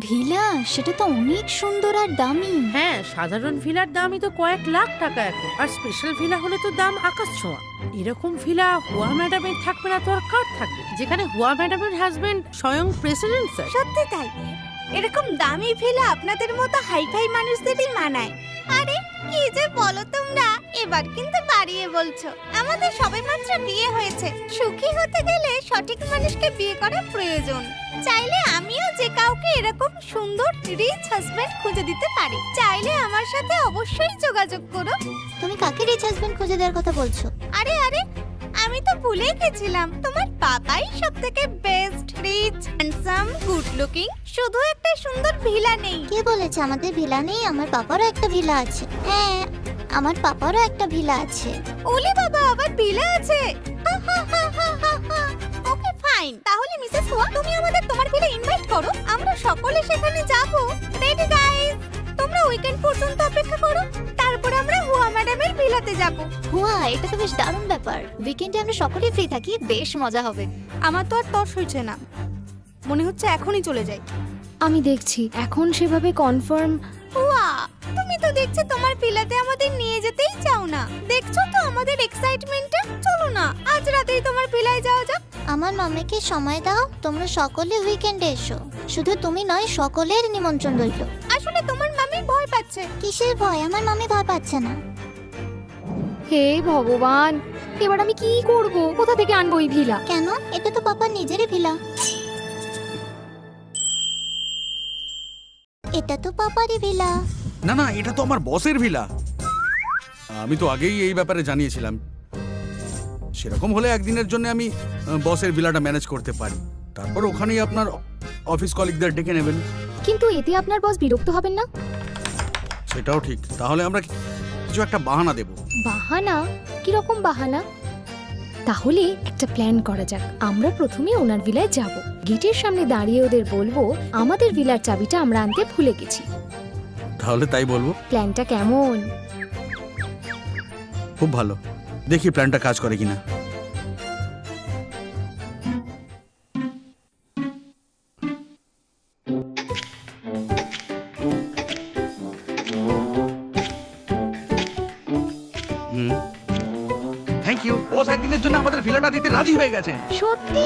Villa সেটা তো অনেক সুন্দর আর দামি। হ্যাঁ, সাধারণ ভিলার দামই তো কয়েক লাখ টাকা এখন, আর স্পেশাল ভিলা হলে তো দাম আকাশ ছোঁয়া। এরকম ভিলা হুয়া ম্যাডামের থাকবে না তো আর কার থাকবে, যেখানে হুয়া ম্যাডামের হাজবেন্ড স্বয়ং প্রেসিডেন্ট স্যার। সত্যি তাই, এরকম দামি ভিলা আপনাদের মতো হাইফাই মানুষদেরই মানায়। আরে কি যে বলো তোমরা, এবার কিন্তু বাড়িয়ে বলছো। আমাদের সবেমাত্র বিয়ে হয়েছে, সুখী হতে গেলে সঠিক মানুষকে বিয়ে করা প্রয়োজন। চাইলে আমিও যে কাউকে এরকম সুন্দর রিচ হাজবেন্ড খুঁজে দিতে পারি। চাইলে আমার সাথে অবশ্যই যোগাযোগ করো। তুমি কাকে রিচ হাজবেন্ড খুঁজে দেওয়ার কথা বলছো? আরে আরে, আমি তো ভুলে গেছিলাম, তোমার বাবাই সবথেকে best, rich, handsome, good looking. শুধু একটা সুন্দর ভিলা নেই। কে বলেছে আমাদের ভিলা নেই? আমার পাপারও একটা ভিলা আছে। হ্যাঁ, আমার পাপারও একটা ভিলা আছে। ওলে বাবা, আবার ভিলা আছে। ওকে ফাইন, তাহলে মিসেস হুয়া তুমি আমাদের তোমার ভিলা ইনভাইট করো, আমরা সকলে সেখানে যাব। রেডি গাইস, তোমরা উইকেন্ড পর্যন্ত অপেক্ষা করো, তারপর আমরা হুয়া ম্যাডামের ভিলাতে যাব। হুয়া, এটা তো বেশ দারুণ ব্যাপার। উইকেন্ডে আমরা সকলেই ফ্রি থাকি, বেশ মজা হবে। আমার তো আর তর্স হইছে না, মনে হচ্ছে এখনই চলে যাই। আমি দেখছি এখন সেভাবে কনফার্ম। হুয়া, তুমি তো দেখছি তোমার ভিলাতে আমাদের নিয়ে যেতেই চাও না। দেখছো তো আমাদের এক্সাইটমেন্টটা। চলো না, আজ রাতেই তোমার ভিলায় যাওয়া যাক। আমার মামাকে সময় দাও, তোমরা সকলে উইকেন্ডে এসো। শুধু তুমি নয়, সকলের নিমন্ত্রণ রইল। আসলে তোমার মামি ভয় পাচ্ছে। কিসের ভয়? আমার মামি ভয় পাচ্ছে না। হে ভগবান, এবার আমি কি করব? কোথা থেকে আনবো এই ভিলা? কেন? এটা তো পাপার নিজেরই ভিলা। এটা তো পাপারই ভিলা। না না, এটা তো আমার বসের ভিলা। আমি তো আগেই এই ব্যাপারে জানিয়েছিলাম। সেরকম হলে একদিনের জন্য আমি বসের ভিলাটা ম্যানেজ করতে পারি, তারপর ওখানেই আপনার অফিস কলিগদের ডেকে নেবেন। কিন্তু এতে আপনার বস বিরক্ত হবেন না? সেটাও ঠিক, তাহলে আমরা কিছু একটা বাহানা দেব। বাহানা? কিরকম বাহানা? তাহলে একটা প্ল্যান করা যাক। আমরা প্রথমে ওনার ভিলায় যাব, গেটের সামনে দাঁড়িয়ে ওদের বলবো আমাদের ভিলার চাবিটা আমরা আনতে ভুলে গেছি। তাহলে তাই বলবো। প্ল্যানটা কেমন? খুব ভালো, দেখি প্ল্যানটা কাজ করে কিনা। থ্যাংক ইউ, বস একদিনের জন্য আমাদের ভিলাটা দিতে রাজি হয়ে গেছে। সত্যি?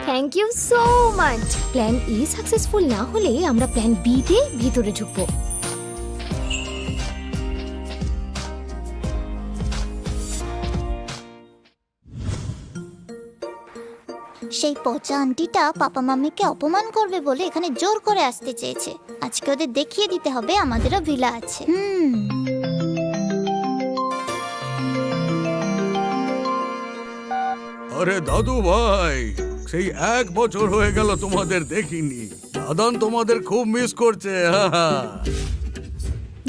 Thank you so much. Plan ই সাকসেসফুল না হলে আমরা প্ল্যান বি তে ভিতরে ঢুকবো। সেই পচা আন্টিটা পাপা মাম্মিকে অপমান করবে বলে এখানে জোর করে আসতে চেয়েছে। আজকে ওদের দেখিয়ে দিতে হবে আমাদেরও ভিলা আছে। আরে দাদু ভাই, সেই 1 বছর হয়ে গেল তোমাদের দেখিনি। দাদান তোমাদের খুব মিস করছে।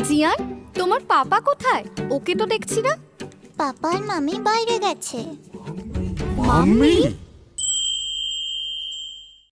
জিয়ান, তোমার পাপা কোথায়? ওকে তো দেখছি না। পাপা আর মামি বাইরে গেছে। মাম্মি?